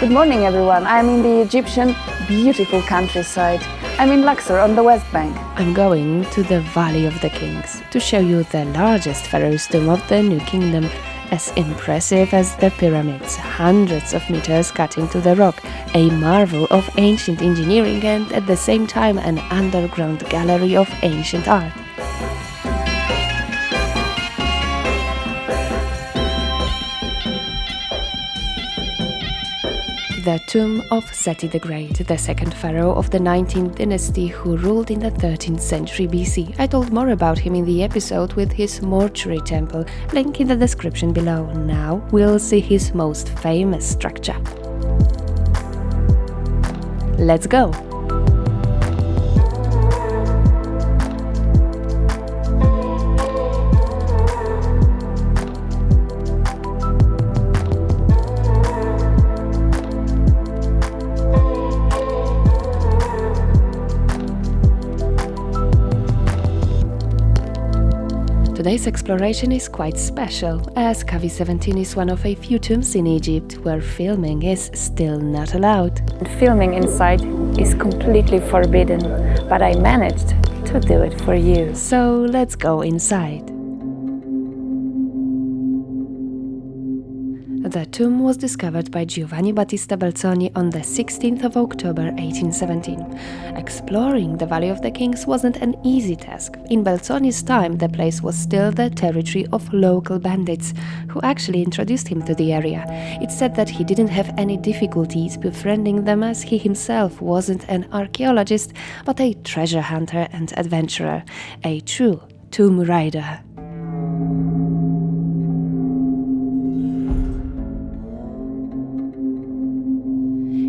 Good morning, everyone. I'm in the Egyptian beautiful countryside. I'm in Luxor on the West Bank. I'm going to the Valley of the Kings to show you the largest pharaoh's tomb of the New Kingdom, as impressive as the pyramids, hundreds of meters cut into the rock, a marvel of ancient engineering and at the same time an underground gallery of ancient art. The tomb of Seti the Great, the second pharaoh of the 19th dynasty who ruled in the 13th century BC. I told more about him in the episode with his mortuary temple, link in the description below. Now we'll see his most famous structure. Let's go! Today's exploration is quite special, as Cavie 17 is one of a few tombs in Egypt where filming is still not allowed. Filming inside is completely forbidden, but I managed to do it for you. So let's go inside. The tomb was discovered by Giovanni Battista Belzoni on the 16th of October 1817. Exploring the Valley of the Kings wasn't an easy task. In Belzoni's time, the place was still the territory of local bandits, who actually introduced him to the area. It's said that he didn't have any difficulties befriending them, as he himself wasn't an archaeologist, but a treasure hunter and adventurer, a true tomb rider.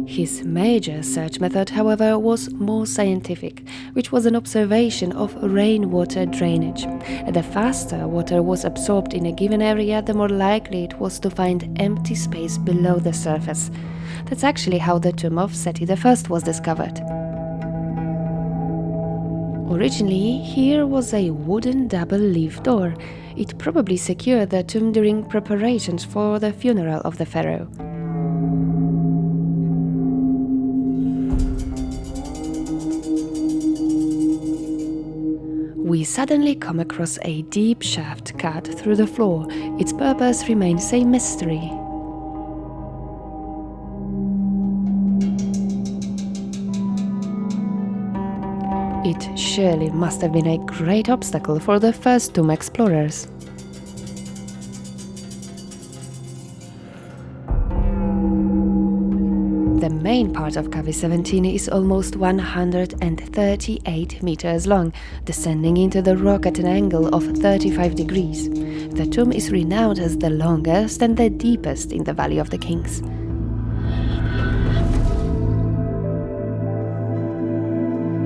His major search method, however, was more scientific, which was an observation of rainwater drainage. The faster water was absorbed in a given area, the more likely it was to find empty space below the surface. That's actually how the tomb of Seti I was discovered. Originally, here was a wooden double-leaf door. It probably secured the tomb during preparations for the funeral of the pharaoh. We suddenly come across a deep shaft cut through the floor. Its purpose remains a mystery. It surely must have been a great obstacle for the first tomb explorers. The main part of Cavie 17 is almost 138 meters long, descending into the rock at an angle of 35 degrees. The tomb is renowned as the longest and the deepest in the Valley of the Kings.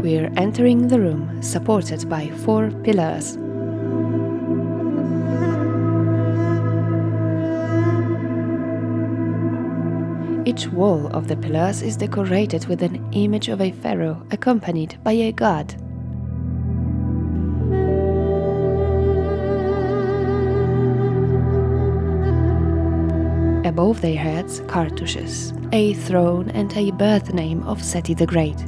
We're entering the room, supported by 4 pillars. Each wall of the pillars is decorated with an image of a pharaoh accompanied by a god. Above their heads, cartouches, a throne and a birth name of Seti the Great.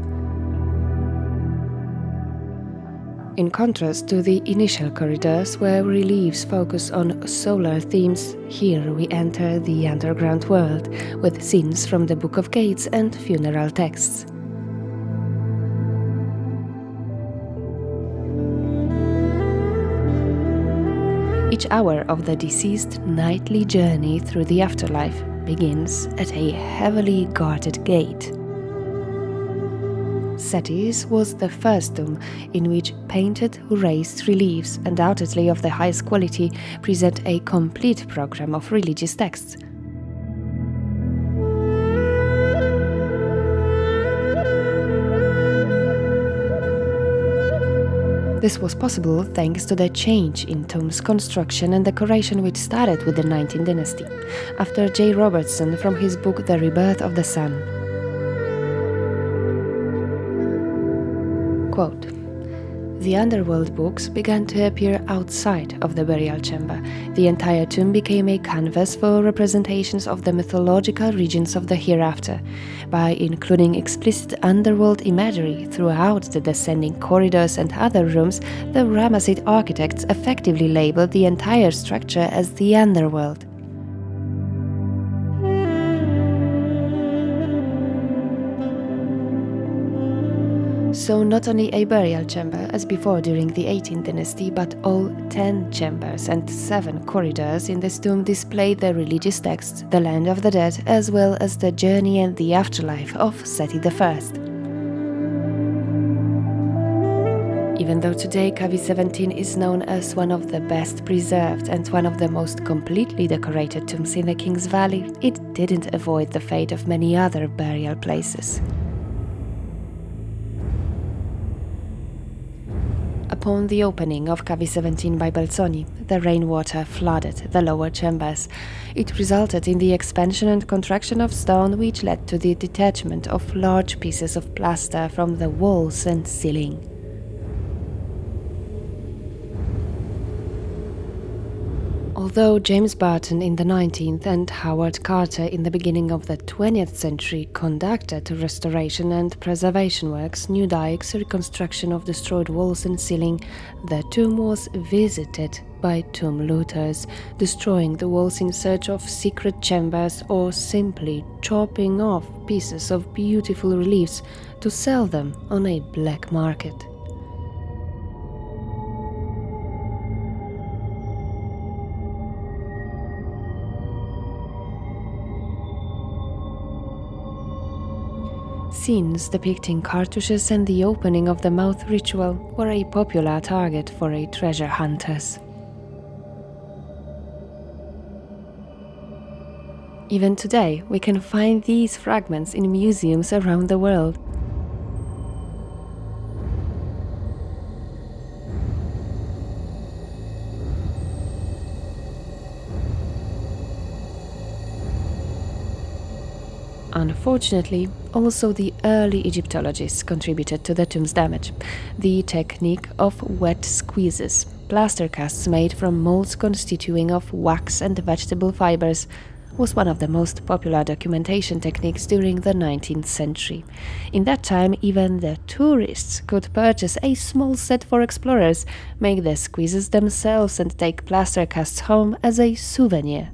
In contrast to the initial corridors where reliefs focus on solar themes, here we enter the underground world with scenes from the Book of Gates and funeral texts. Each hour of the deceased nightly journey through the afterlife begins at a heavily guarded gate. Seti's was the first tomb in which painted raised reliefs, undoubtedly of the highest quality, present a complete program of religious texts. This was possible thanks to the change in tombs construction and decoration which started with the 19th dynasty, after J. Robertson from his book The Rebirth of the Sun. Quote, The underworld books began to appear outside of the burial chamber. The entire tomb became a canvas for representations of the mythological regions of the hereafter. By including explicit underworld imagery throughout the descending corridors and other rooms, the Ramesside architects effectively labeled the entire structure as the underworld. So not only a burial chamber as before during the 18th dynasty, but all 10 chambers and 7 corridors in this tomb display the religious texts, the land of the dead, as well as the journey and the afterlife of Seti I. Even though today Cavity 17 is known as one of the best preserved and one of the most completely decorated tombs in the King's Valley, it didn't avoid the fate of many other burial places. Upon the opening of Cavity 17 by Belzoni, the rainwater flooded the lower chambers. It resulted in the expansion and contraction of stone, which led to the detachment of large pieces of plaster from the walls and ceiling. Although James Barton in the 19th and Howard Carter in the beginning of the 20th century conducted restoration and preservation works, new dikes, reconstruction of destroyed walls and ceiling, the tomb was visited by tomb looters, destroying the walls in search of secret chambers or simply chopping off pieces of beautiful reliefs to sell them on a black market. Scenes depicting cartouches and the opening of the mouth ritual were a popular target for treasure hunters. Even today, we can find these fragments in museums around the world. Unfortunately, also the early Egyptologists contributed to the tomb's damage. The technique of wet squeezes, plaster casts made from molds constituting of wax and vegetable fibers, was one of the most popular documentation techniques during the 19th century. In that time, even the tourists could purchase a small set for explorers, make the squeezes themselves and take plaster casts home as a souvenir.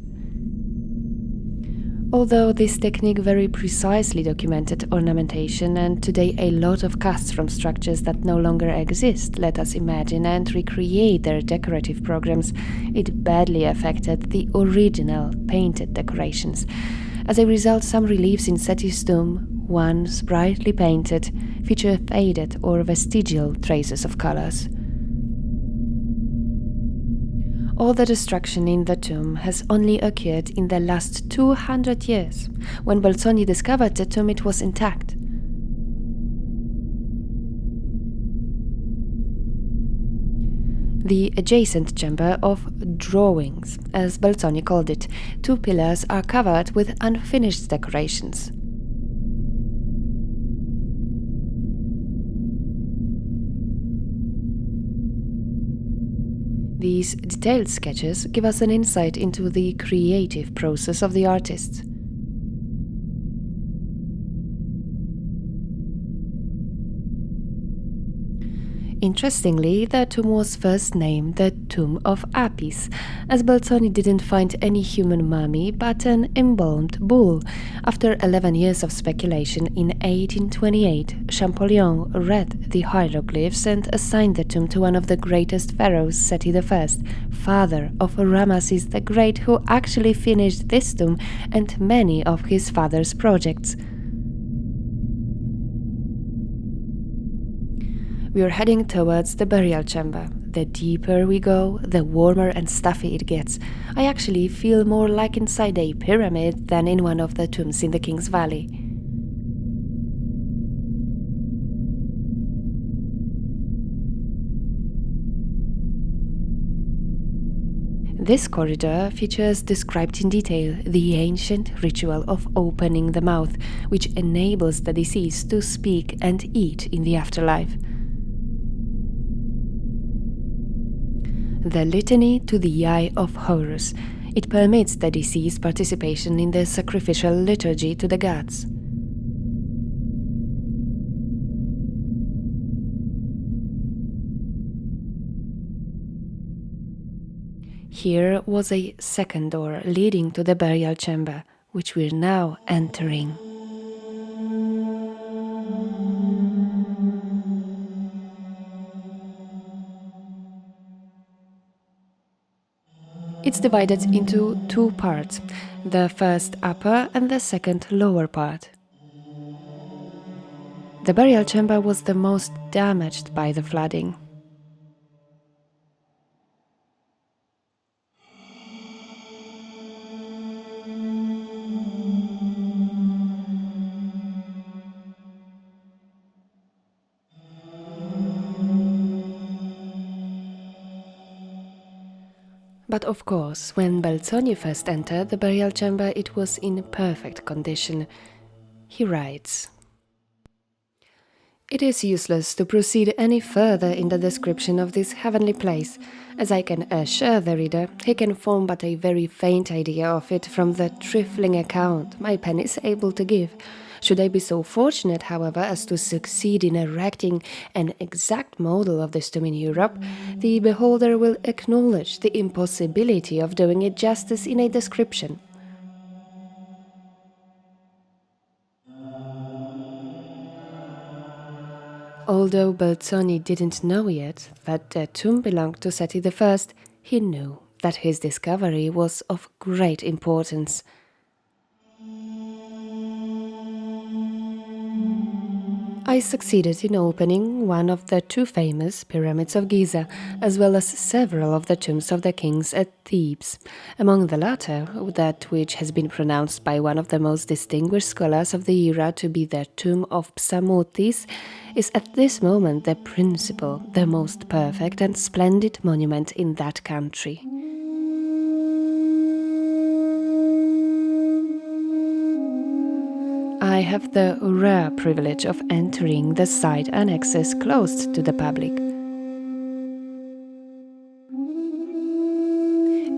Although this technique very precisely documented ornamentation, and today a lot of casts from structures that no longer exist let us imagine and recreate their decorative programs, it badly affected the original painted decorations. As a result, some reliefs in Seti's tomb, once brightly painted, feature faded or vestigial traces of colors. All the destruction in the tomb has only occurred in the last 200 years. When Belzoni discovered the tomb, it was intact. The adjacent chamber of drawings, as Belzoni called it, 2 pillars are covered with unfinished decorations. These detailed sketches give us an insight into the creative process of the artists. Interestingly, the tomb was first named the Tomb of Apis, as Belzoni didn't find any human mummy but an embalmed bull. After 11 years of speculation, in 1828, Champollion read the hieroglyphs and assigned the tomb to one of the greatest pharaohs, Seti I, father of Ramesses the Great, who actually finished this tomb and many of his father's projects. We are heading towards the burial chamber. The deeper we go, the warmer and stuffy it gets. I actually feel more like inside a pyramid than in one of the tombs in the King's Valley. This corridor features described in detail the ancient ritual of opening the mouth, which enables the deceased to speak and eat in the afterlife. The Litany to the Eye of Horus. It permits the deceased participation in the sacrificial liturgy to the gods. Here was a second door leading to the burial chamber, which we're now entering. It's divided into two parts, the first upper and the second lower part. The burial chamber was the most damaged by the flooding. But of course, when Belzoni first entered the burial chamber, it was in perfect condition. He writes, "It is useless to proceed any further in the description of this heavenly place, as I can assure the reader he can form but a very faint idea of it from the trifling account my pen is able to give. Should I be so fortunate, however, as to succeed in erecting an exact model of this tomb in Europe, the beholder will acknowledge the impossibility of doing it justice in a description. Although Belzoni didn't know yet that the tomb belonged to Seti I, he knew that his discovery was of great importance. I succeeded in opening one of the two famous pyramids of Giza, as well as several of the tombs of the kings at Thebes. Among the latter, that which has been pronounced by one of the most distinguished scholars of the era to be the tomb of Psamothis, is at this moment the principal, the most perfect and splendid monument in that country. I have the rare privilege of entering the site annexes closed to the public.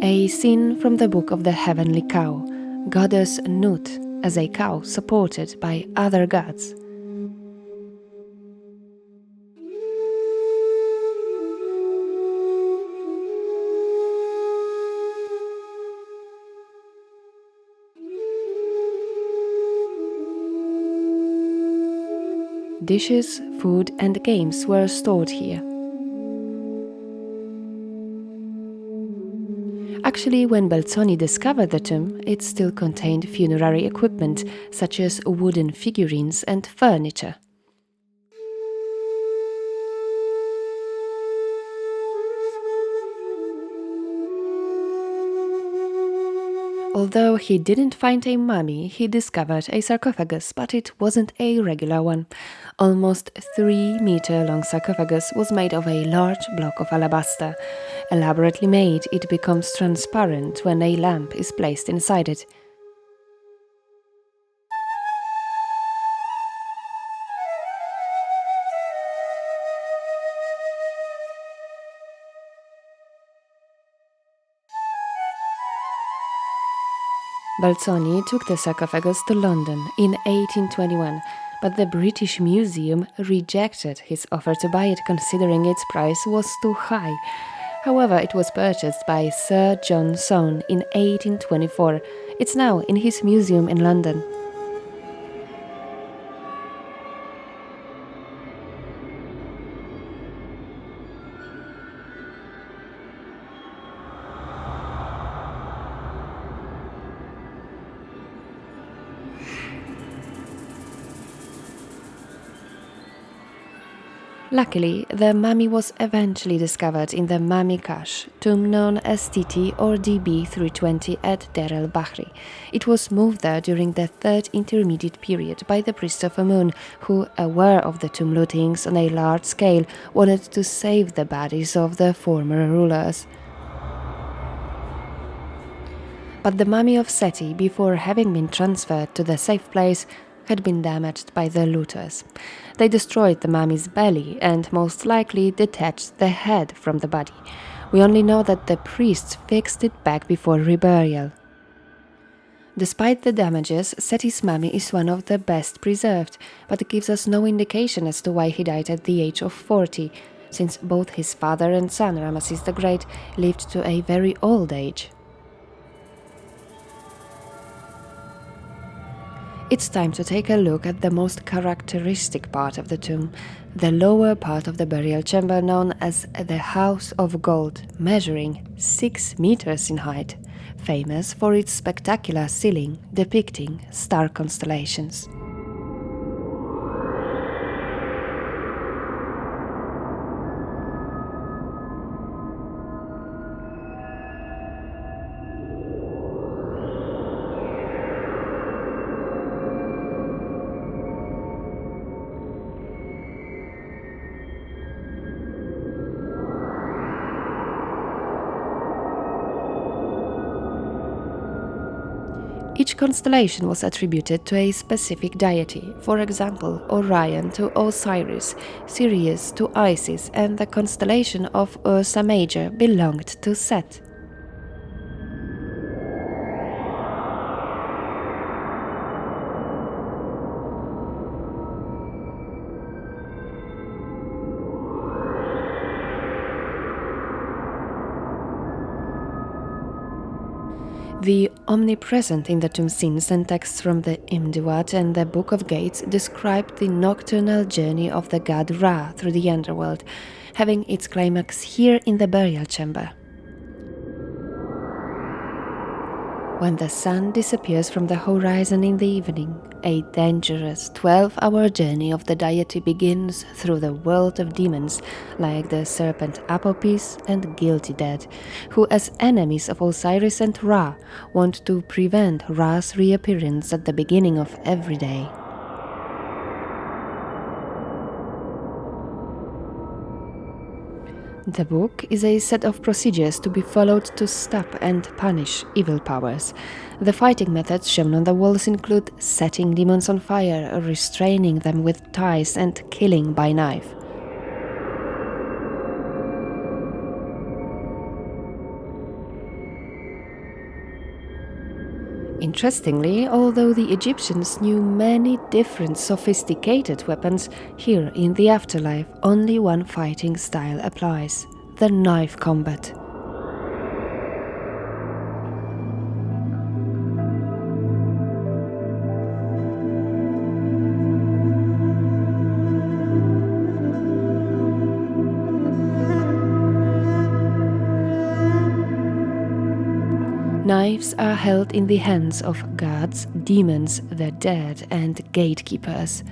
A scene from the Book of the Heavenly Cow, goddess Nut as a cow supported by other gods. Dishes, food and games were stored here. Actually, when Belzoni discovered the tomb, it still contained funerary equipment such as wooden figurines and furniture. Although he didn't find a mummy, he discovered a sarcophagus, but it wasn't a regular one. Almost 3-meter-long sarcophagus was made of a large block of alabaster. Elaborately made, it becomes transparent when a lamp is placed inside it. Belzoni took the sarcophagus to London in 1821, but the British Museum rejected his offer to buy it, considering its price was too high. However, it was purchased by Sir John Soane in 1824. It's now in his museum in London. Luckily, the mummy was eventually discovered in the mummy cache, tomb known as TT or DB 320 at Deir el-Bahri. It was moved there during the Third Intermediate Period by the priest of Amun, who, aware of the tomb lootings on a large scale, wanted to save the bodies of the former rulers. But the mummy of Seti, before having been transferred to the safe place, had been damaged by the looters. They destroyed the mummy's belly and most likely detached the head from the body. We only know that the priests fixed it back before reburial. Despite the damages, Seti's mummy is one of the best preserved, but it gives us no indication as to why he died at the age of 40, since both his father and son, Ramesses the Great, lived to a very old age. It's time to take a look at the most characteristic part of the tomb, the lower part of the burial chamber known as the House of Gold, measuring 6 meters in height, famous for its spectacular ceiling depicting star constellations. Each constellation was attributed to a specific deity, for example, Orion to Osiris, Sirius to Isis, and the constellation of Ursa Major belonged to Set. The omnipresent in the tomb scenes and texts from the Imydwat and the Book of Gates describe the nocturnal journey of the god Ra through the underworld, having its climax here in the burial chamber. When the sun disappears from the horizon in the evening, a dangerous 12-hour journey of the deity begins through the world of demons like the serpent Apopis and Guilty Dead, who as enemies of Osiris and Ra want to prevent Ra's reappearance at the beginning of every day. The book is a set of procedures to be followed to stop and punish evil powers. The fighting methods shown on the walls include setting demons on fire, restraining them with ties, and killing by knife. Interestingly, although the Egyptians knew many different sophisticated weapons, here in the afterlife only one fighting style applies: the knife combat. Knives are held in the hands of gods, demons, the dead, and gatekeepers.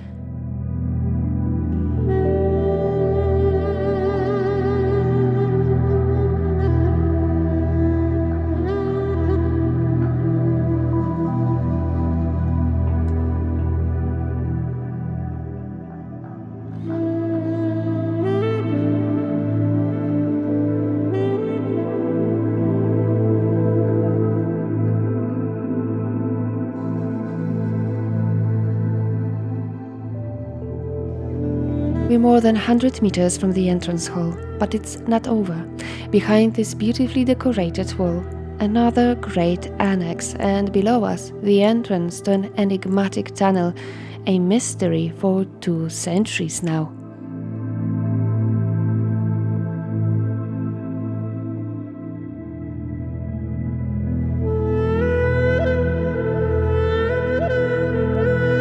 We're more than 100 meters from the entrance hall, but it's not over. Behind this beautifully decorated wall, another great annex, and below us, the entrance to an enigmatic tunnel, a mystery for 2 centuries now.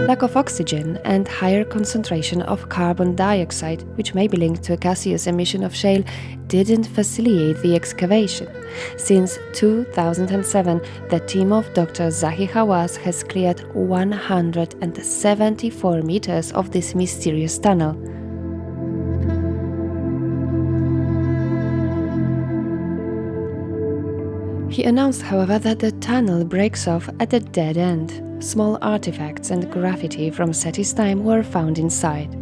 Lack of oxygen and higher concentration of carbon dioxide, which may be linked to a gaseous emission of shale, didn't facilitate the excavation. Since 2007, the team of Dr. Zahi Hawass has cleared 174 meters of this mysterious tunnel. He announced, however, that the tunnel breaks off at a dead end. Small artifacts and graffiti from Seti's time were found inside.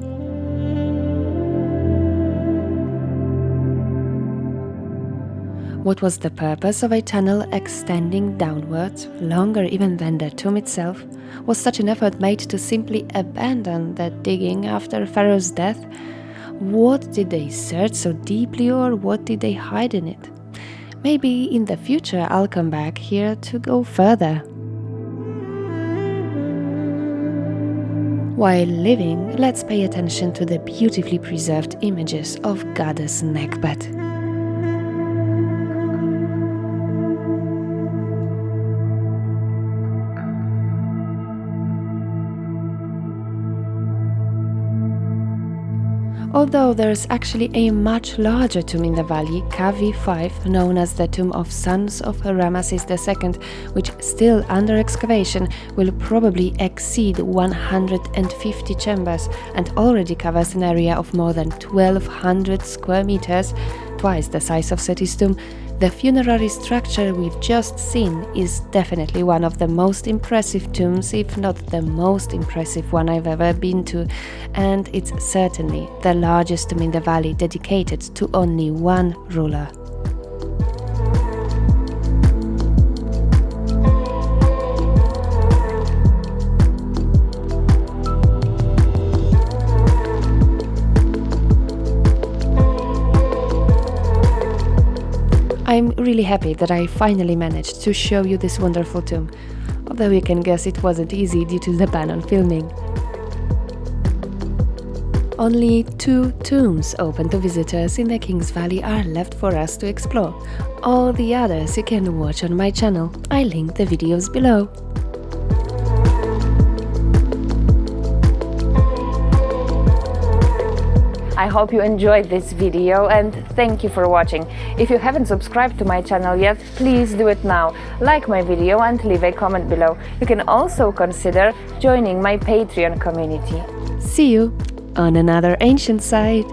What was the purpose of a tunnel extending downwards, longer even than the tomb itself? Was such an effort made to simply abandon the digging after Pharaoh's death? What did they search so deeply, or what did they hide in it? Maybe in the future I'll come back here to go further. While living, let's pay attention to the beautifully preserved images of Goddess Nekbat. Although there's actually a much larger tomb in the valley, KV5, known as the Tomb of Sons of Ramesses II, which still under excavation, will probably exceed 150 chambers and already covers an area of more than 1,200 square meters, twice the size of Seti's tomb. The funerary structure we've just seen is definitely one of the most impressive tombs, if not the most impressive one I've ever been to, and it's certainly the largest tomb in the valley dedicated to only one ruler. I'm really happy that I finally managed to show you this wonderful tomb, although you can guess it wasn't easy due to the ban on filming. Only 2 tombs open to visitors in the King's Valley are left for us to explore. All the others you can watch on my channel. I link the videos below. I hope you enjoyed this video and thank you for watching. If you haven't subscribed to my channel yet, please do it now. Like my video and leave a comment below. You can also consider joining my Patreon community. See you on another ancient site.